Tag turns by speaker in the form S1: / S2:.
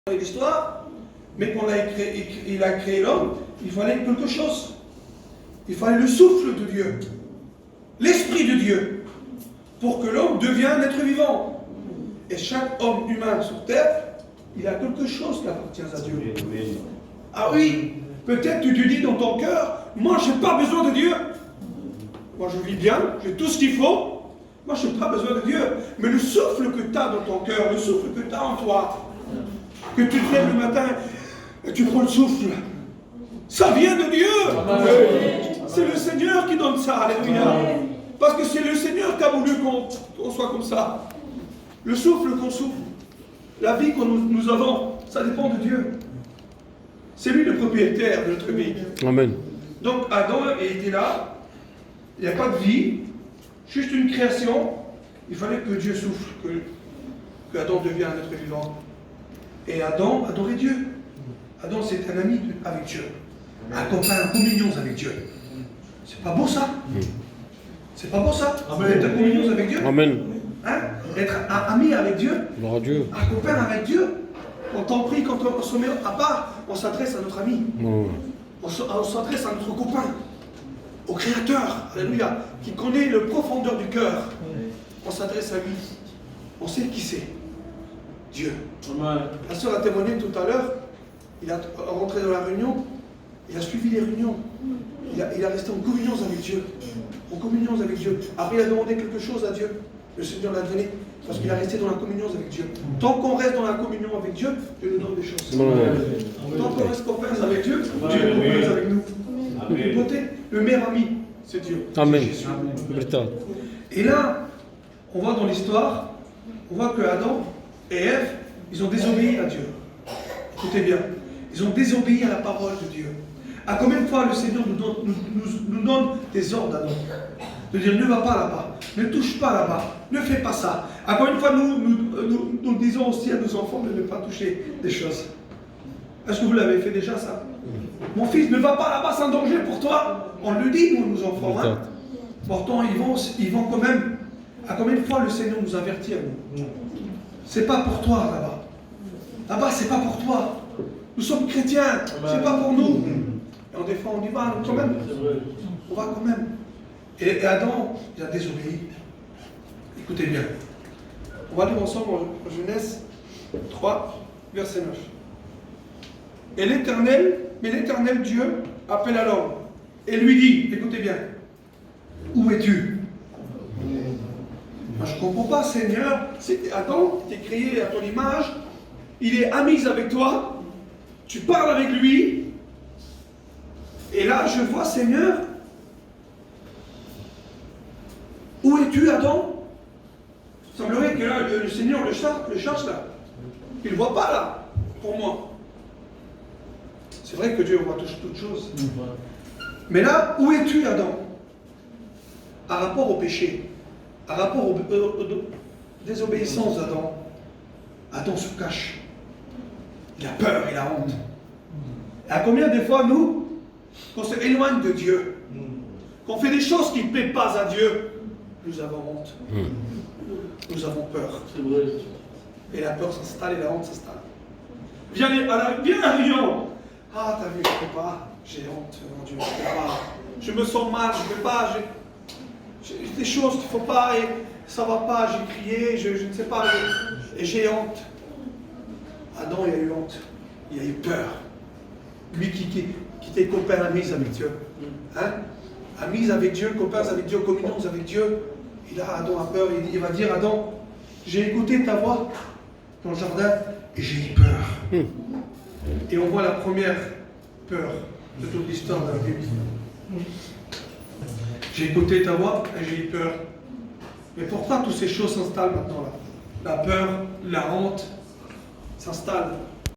S1: l'histoire, mais quand il a créé l'homme, il fallait quelque chose. Il fallait le souffle de Dieu, l'esprit de Dieu, pour que l'homme devienne un être vivant. Et chaque homme humain sur terre, il a quelque chose qui appartient à Dieu. Ah oui, peut-être tu te dis dans ton cœur, moi je n'ai pas besoin de Dieu. Moi je vis bien, j'ai tout ce qu'il faut. Moi je n'ai pas besoin de Dieu. Mais le souffle que tu as dans ton cœur, le souffle que tu as en toi, que tu te lèves le matin et tu prends le souffle, ça vient de Dieu. C'est le Seigneur qui donne ça, alléluia. Parce que c'est le Seigneur qui a voulu qu'on soit comme ça. Le souffle qu'on souffle, la vie que nous avons, ça dépend de Dieu. C'est lui le propriétaire de notre vie.
S2: Amen.
S1: Donc Adam était là, il n'y a pas de vie, juste une création. Il fallait que Dieu souffle, que Adam devienne un être vivant. Et Adam adorait Dieu. Adam, c'est un ami avec Dieu. Un copain, en communion avec Dieu. C'est pas beau ça? C'est pas beau ça? Être en communion avec Dieu?
S2: Amen.
S1: Hein? Être un ami avec Dieu?
S2: Gloire à Dieu.
S1: Un copain avec Dieu? Quand on prie, quand on se met à part, on s'adresse à notre ami.
S2: Oh.
S1: On s'adresse à notre copain, au Créateur, alléluia, qui connaît le profondeur du cœur. On s'adresse à lui. On sait qui c'est. Dieu. La sœur a témoigné tout à l'heure, il a rentré dans la réunion, il a suivi les réunions. Il a resté en communion avec Dieu. En communion avec Dieu. Après, il a demandé quelque chose à Dieu. Le Seigneur l'a donné. Parce qu'il a resté dans la communion avec Dieu. Tant qu'on reste dans la communion avec Dieu, Dieu nous donne des choses. Tant qu'on reste copains avec Dieu, Dieu est copain avec nous. Le beauté, le meilleur ami, c'est Dieu.
S2: Amen.
S1: C'est Jésus.
S2: Amen.
S1: Et là, on voit dans l'histoire, on voit que Adam et Ève, ils ont désobéi à Dieu. Écoutez bien, ils ont désobéi à la parole de Dieu. À combien de fois le Seigneur nous donne des ordres, Adam? De dire, ne va pas là-bas, ne touche pas là-bas, ne fais pas ça. À combien de fois nous disons aussi à nos enfants de ne pas toucher des choses? Est-ce que vous l'avez fait déjà ça? Mon fils, ne va pas là-bas, c'est un danger pour toi. On le dit, nous, nos enfants. Hein? Pourtant, ils vont quand même. À combien de fois le Seigneur nous avertit à nous? C'est pas pour toi là-bas. Là-bas, c'est pas pour toi. Nous sommes chrétiens, c'est pas pour nous. Et on défend, on y va quand même. On va quand même. Et Adam, il a désobéi. Écoutez bien. On va lire ensemble en Genèse 3, verset 9. Et l'Éternel Dieu appelle à l'homme et lui dit, écoutez bien, où es-tu? Moi, je ne comprends pas, Seigneur. Adam, tu es créé à ton image, il est ami avec toi, tu parles avec lui, et là, je vois, Seigneur, où es-tu, Adam? Il semblerait que là, le Seigneur le cherche là. Il ne voit pas là, pour moi. C'est vrai que Dieu voit toutes choses. Mais là, où es-tu, Adam? À rapport au péché, à rapport aux désobéissances d'Adam, Adam se cache. Il a peur, il a honte. Et à combien de fois, nous, qu'on se éloigne de Dieu, qu'on fait des choses qui ne plaisent pas à Dieu, nous avons honte. Nous avons peur. Et la peur s'installe et la honte s'installe. Viens à la réunion. Ah, t'as vu, je ne peux pas. J'ai honte, mon Dieu, je ne peux pas. Je me sens mal, je ne peux pas. J'ai des choses qu'il ne faut pas et ça ne va pas. J'ai crié, je ne sais pas. Et j'ai honte. Adam, il a eu honte. Il a eu peur. Lui qui était copain, ami avec Dieu. Hein? Amis avec Dieu, copains avec Dieu, communions avec Dieu. Et là, Adam a peur. Il va dire, Adam, j'ai écouté ta voix dans le jardin et j'ai eu peur. Et on voit la première peur de toute l'histoire de la Bible. J'ai écouté ta voix et j'ai eu peur. Mais pourquoi toutes ces choses s'installent maintenant là? La peur, la honte s'installent.